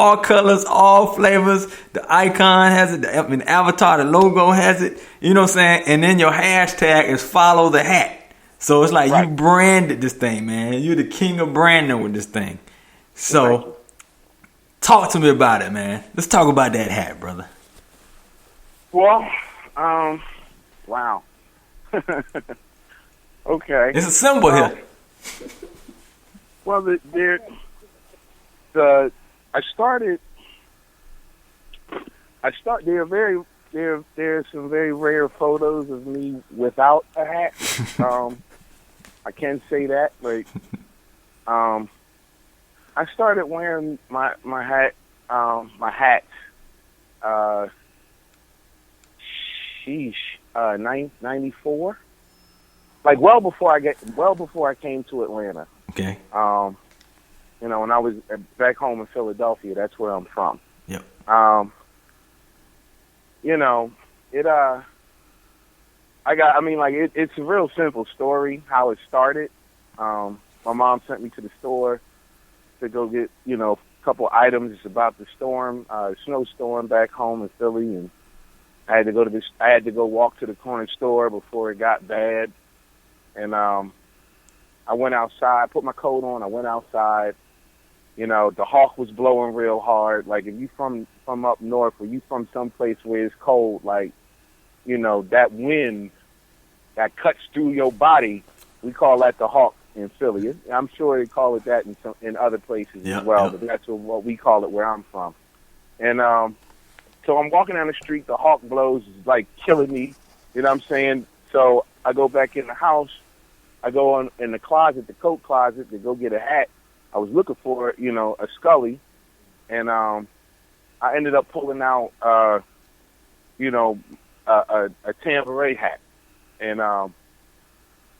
all colors, all flavors. The icon has it. The avatar, the logo has it. You know what I'm saying? And then your hashtag is follow the hat. So it's like you branded this thing, man. You're the king of branding with this thing. So talk to me about it, man. Let's talk about that hat, brother. Well, wow. Okay. It's a symbol here. Well, there's some very rare photos of me without a hat. I can say that, but I started wearing my hats. 94. Like well before I came to Atlanta. Okay. When I was back home in Philadelphia, that's where I'm from. Yep. It's a real simple story how it started. My mom sent me to the store to go get, a couple items about the storm, snowstorm back home in Philly, and I had to go walk to the corner store before it got bad. And I went outside, put my coat on, I went outside. The hawk was blowing real hard. Like, if you from up north, or you from someplace where it's cold, like, that wind that cuts through your body, we call that the hawk in Philly. I'm sure they call it that in other places as well, but that's what we call it where I'm from. And so I'm walking down the street, the hawk blows, is like killing me, you know what I'm saying? So I go back in the house, I go in the closet, the coat closet, to go get a hat. I was looking for, a Scully, and I ended up pulling out, a Tambourine hat, and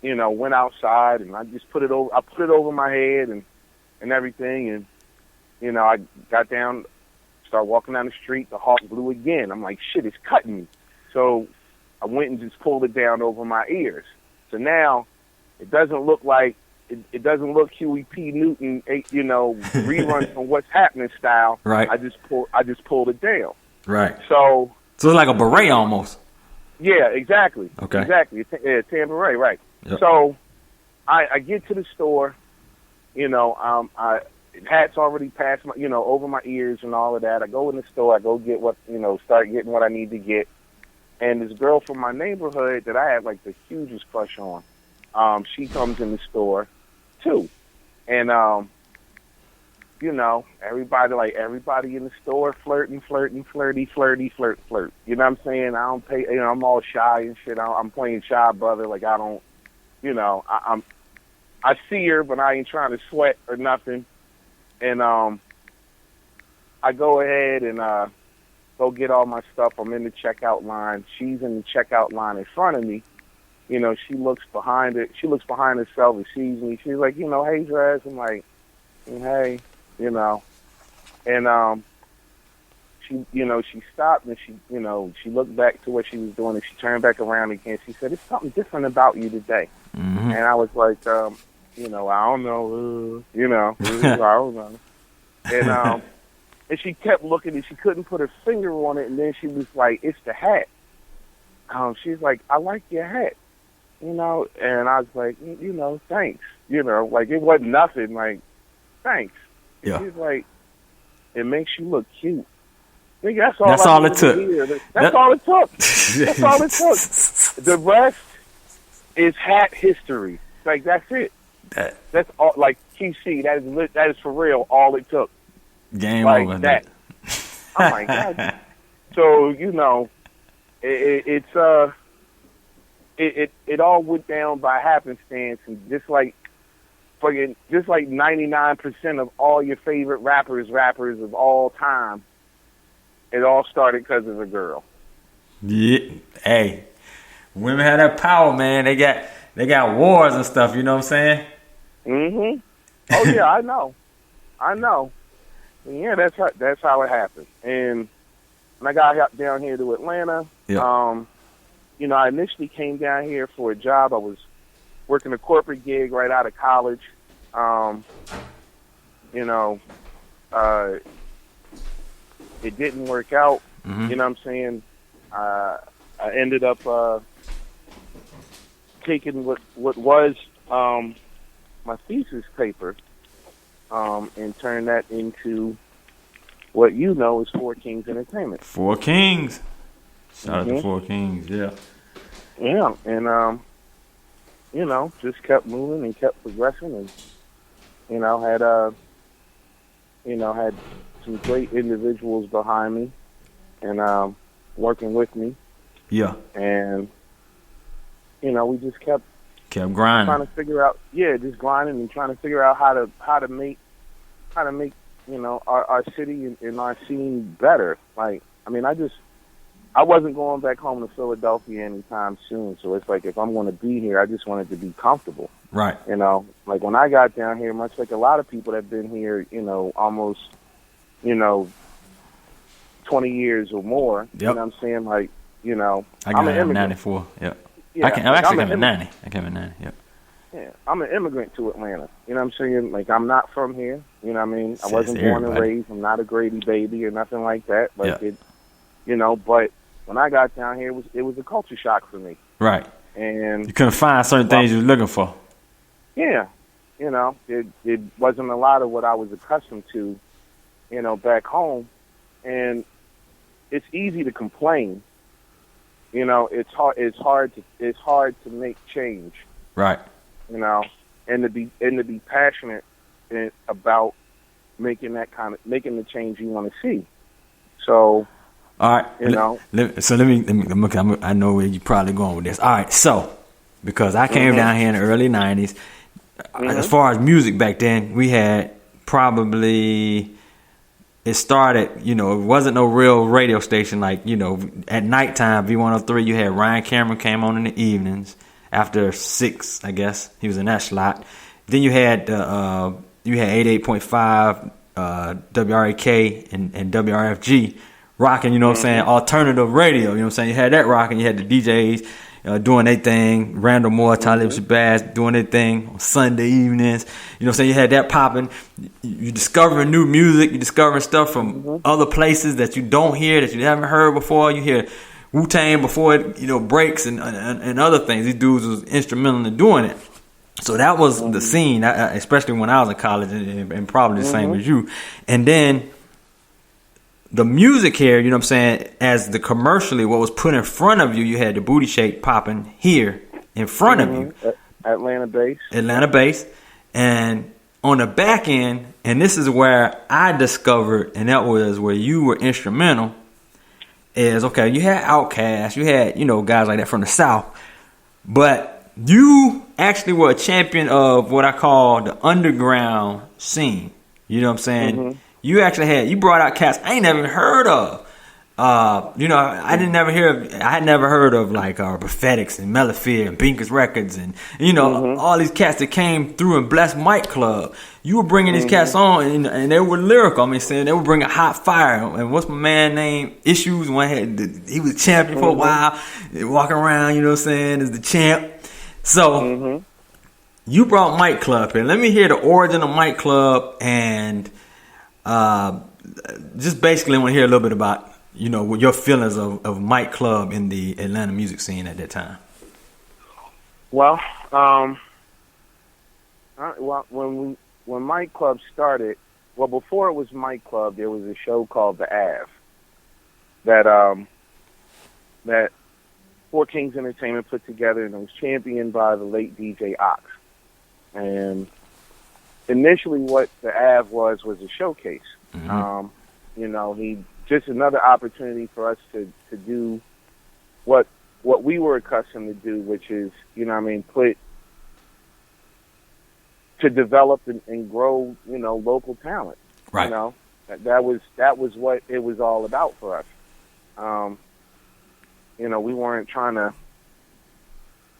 went outside, and I just put it over my head and everything, and I got down, started walking down the street. The hawk blew again. I'm like, shit, it's cutting me. So I went and just pulled it down over my ears. So now it doesn't look like. It doesn't look Huey P. Newton, rerun from What's Happening style. Right. I just pulled it down. Right. So it's like a beret almost. Yeah, exactly. Okay. Exactly. Tambourine, right. Yep. So I get to the store, hat's already passed my, over my ears and all of that. I go in the store, I go get start getting what I need to get. And this girl from my neighborhood that I had like the hugest crush on, she comes in the store too. And, everybody in the store flirting, flirt. You know what I'm saying? I don't pay, I'm all shy and shit. I'm playing shy brother. Like, I don't, I see her, but I ain't trying to sweat or nothing. And, I go ahead and, go get all my stuff. I'm in the checkout line. She's in the checkout line in front of me. She looks behind it. She looks behind herself and sees me. She's like, hey, Dres. I'm like, hey, and she stopped and she looked back to what she was doing and she turned back around again. She said, "It's something different about you today." Mm-hmm. And I was like, I don't know, I don't know. And she kept looking and she couldn't put her finger on it. And then she was like, "It's the hat." She's like, "I like your hat." And I was like, thanks. Like, it wasn't nothing. Like, thanks. Yeah. She's like, "It makes you look cute." Nigga, that's all it took. That's all it took. That's all it took. The rest is hat history. Like, that's it. That's all. Like, Kysii, that is for real. All it took. Game like over. That. Oh my God. So it all went down by happenstance, and just like 99% of all your favorite rappers of all time, it all started because of a girl. Yeah. Hey, women have that power, man. They got wars and stuff. You know what I'm saying? Mhm. Oh yeah, I know. And yeah, that's how it happened. And when I got down here to Atlanta, I initially came down here for a job. I was working a corporate gig right out of college. it didn't work out. Mm-hmm. You know what I'm saying? I ended up taking what was my thesis paper and turned that into what you know is Four Kings Entertainment. Four Kings. Shout out to Four Kings, yeah. Yeah, and you know, just kept moving and kept progressing, and you know, had some great individuals behind me and working with me. Yeah. And you know, we just kept grinding, trying to figure out, just grinding and trying to figure out how to make you know our city and our scene better. Like, I mean, I wasn't going back home to Philadelphia anytime soon, so it's like if I'm going to be here, I just wanted to be comfortable. Right. You know, like when I got down here, much like a lot of people that have been here, you know, almost, you know, 20 years or more. Yep. You know what I'm saying? Like, you know, I'm an immigrant. 94. Yep. Yeah, I came in 90. I came in 90. Yep. Yeah, I'm an immigrant to Atlanta. You know what I'm saying? Like, I'm not from here. You know what I mean? I wasn't born and raised. I'm not a Grady baby or nothing like that. Like, it, you know, but when I got down here, it was a culture shock for me. Right. And you couldn't find certain things you were looking for. Yeah. You know, it wasn't a lot of what I was accustomed to, you know, back home. And it's easy to complain. You know, it's hard to make change. Right. You know, and to be passionate about making the change you want to see. So, all right, you know. So let me I know where you're probably going with this. All right, so because I came down here in the early '90s, as far as music back then, we had probably. It started, you know, it wasn't no real radio station like, you know, at nighttime, V103, you had Ryan Cameron came on in the evenings after 6, I guess. He was in that slot. Then you had 88.5 WRAK and WRFG rocking, you know what I'm saying, alternative radio, you know what I'm saying. You had that rocking, you had the DJs doing their thing, Randall Moore, Talib Shabazz doing their thing on Sunday evenings. You know what I'm saying? You had that popping. You discovering new music. You discovering stuff from other places that you don't hear, that you haven't heard before. You hear Wu-Tang before it, you know, breaks and other things. These dudes was instrumental in doing it. So that was the scene, especially when I was in college and probably the same as you. And then the music here, you know what I'm saying, as the commercially, what was put in front of you, you had the booty shake popping here in front of you. Atlanta bass. And on the back end, and this is where I discovered, and that was where you were instrumental, is, okay, you had Outkast, you had, you know, guys like that from the South, but you actually were a champion of what I call the underground scene. You know what I'm saying? You actually you brought out cats I ain't never heard of. You know, I had never heard of like Prophetics and Melafear and Binkus Records and, you know, all these cats that came through and blessed Mike Club. You were bringing these cats on and they were lyrical. I mean, saying they were bringing hot fire. And what's my man name? Issues. He was champion for a while, walking around, you know what I'm saying, as the champ. So you brought Mike Club here. Let me hear the origin of Mike Club and just basically want to hear a little bit about, you know, what your feelings of Mike Club in the Atlanta music scene at that time. Well, when Mike Club started, well, before it was Mike Club, there was a show called The Ave that Four Kings Entertainment put together, and it was championed by the late DJ Ox. And initially what the Ave was a showcase. You know, just another opportunity for us to do what we were accustomed to do, which is, you know what I mean, to develop and grow, you know, local talent. Right. You know, that was what it was all about for us. You know, we weren't trying to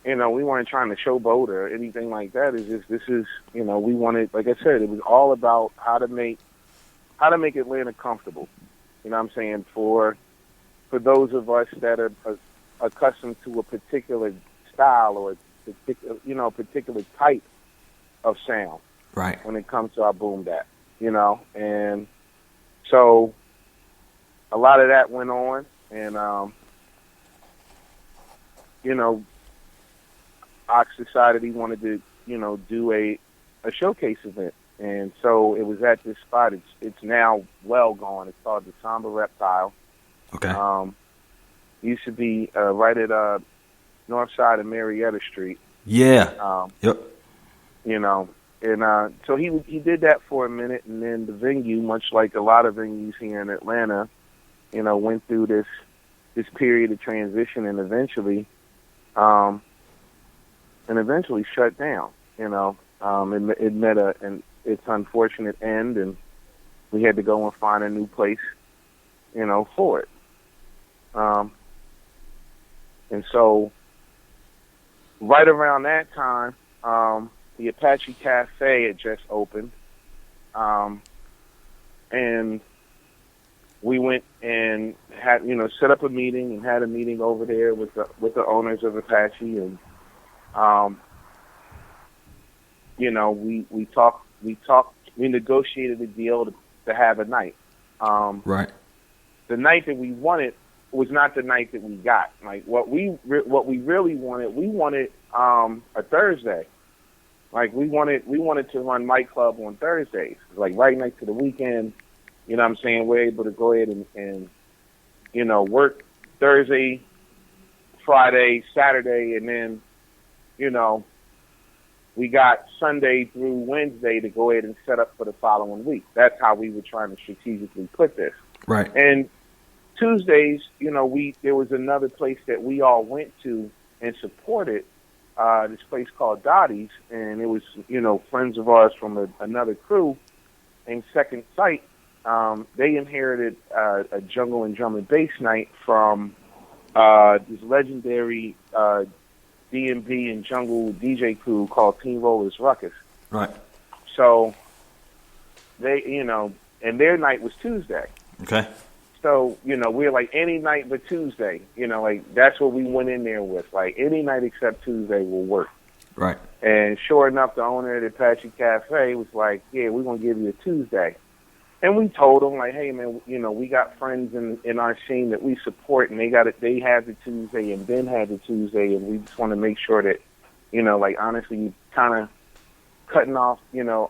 showboat or anything like that. It's just, this is, you know, we wanted, like I said, it was all about how to make Atlanta comfortable. You know what I'm saying? For those of us that are accustomed to a particular style or a particular type of sound. Right. When it comes to our boom bap, you know, and so a lot of that went on, and you know, Ox decided he wanted to, do a showcase event. And so it was at this spot. It's now well gone. It's called the Samba Reptile. Okay. Used to be right at north side of Marietta Street. Yeah. Yep. And so he did that for a minute, and then the venue, much like a lot of venues here in Atlanta, went through this period of transition, and eventually shut down. It met its unfortunate end, and we had to go and find a new place, for it. And so right around that time, the Apache Cafe had just opened, and we went and had, set up a meeting and had a meeting over there with the owners of Apache, and we negotiated a deal to have a night. Right. The night that we wanted was not the night that we got. Like what we really wanted a Thursday. Like we wanted to run Night Club on Thursdays, like right next to the weekend. You know what I'm saying? We're able to go ahead and work Thursday, Friday, Saturday, and then, we got Sunday through Wednesday to go ahead and set up for the following week. That's how we were trying to strategically put this. Right. And Tuesdays, there was another place that we all went to and supported, this place called Dottie's, and it was, friends of ours from another crew named Second Sight. They inherited a jungle and drum and bass night from this legendary D&B and jungle DJ crew called Teen Rollers Ruckus. Right. So they, and their night was Tuesday. Okay. So, we're like any night but Tuesday, like that's what we went in there with. Like any night except Tuesday will work. Right. And sure enough, the owner of the Apache Cafe was like, yeah, we're going to give you a Tuesday. And we told them, like, hey, man, we got friends in our scene that we support, and they had the Tuesday, and Ben had the Tuesday, and we just want to make sure that, like, honestly, you kind of cutting off, you're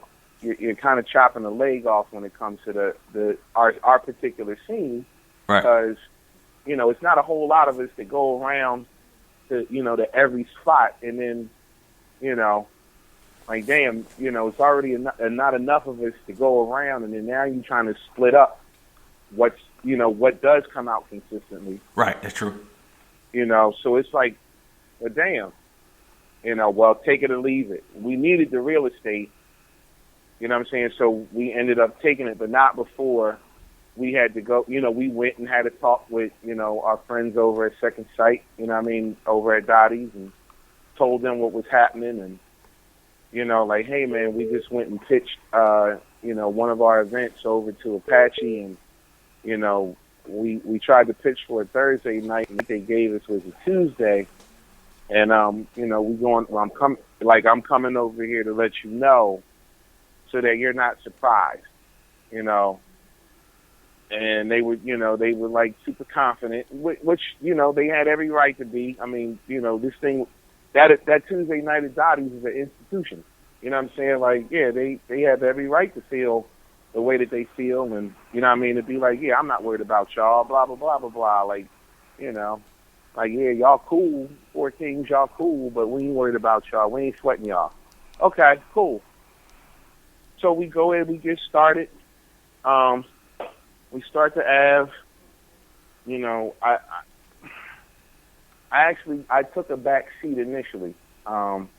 kind of chopping a leg off when it comes to our particular scene. Right. Because, it's not a whole lot of us that go around to every spot, and then, like, damn, it's already not enough of us to go around, and then now you're trying to split up what does come out consistently. Right, that's true. So it's like, well, damn, well, take it or leave it. We needed the real estate, you know what I'm saying? So we ended up taking it, but not before we had to go. We went and had a talk with, our friends over at Second Sight, over at Dottie's, and told them what was happening, and like, hey, man, we just went and pitched, one of our events over to Apache, and, we tried to pitch for a Thursday night, and what they gave us was a Tuesday, and, I'm coming over here to let you know so that you're not surprised, and they were like super confident, which, they had every right to be. I mean, this thing, that Tuesday night at Dottie's is an institution. You know what I'm saying? Like, yeah, they have every right to feel the way that they feel, and, to be like, yeah, I'm not worried about y'all, blah, blah, blah, blah, blah. Like, like, yeah, y'all cool, 4 Kings, y'all cool, but we ain't worried about y'all. We ain't sweating y'all. Okay, cool. So we go in, we get started. We start to have, I took a back seat initially, because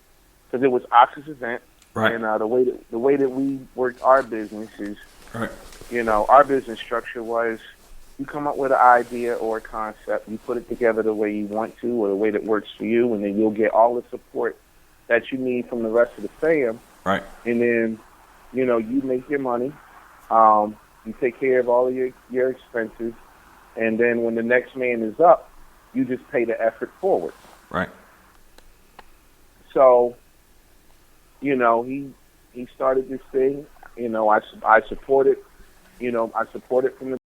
it was Ox's event, right. And the way that we worked our business is, right. Our business structure was, you come up with an idea or a concept, you put it together the way you want to, or the way that works for you, and then you'll get all the support that you need from the rest of the fam. Right. And then, you make your money, you take care of all of your expenses, and then when the next man is up, you just pay the effort forward. Right. So, he started this thing. I supported. I supported from the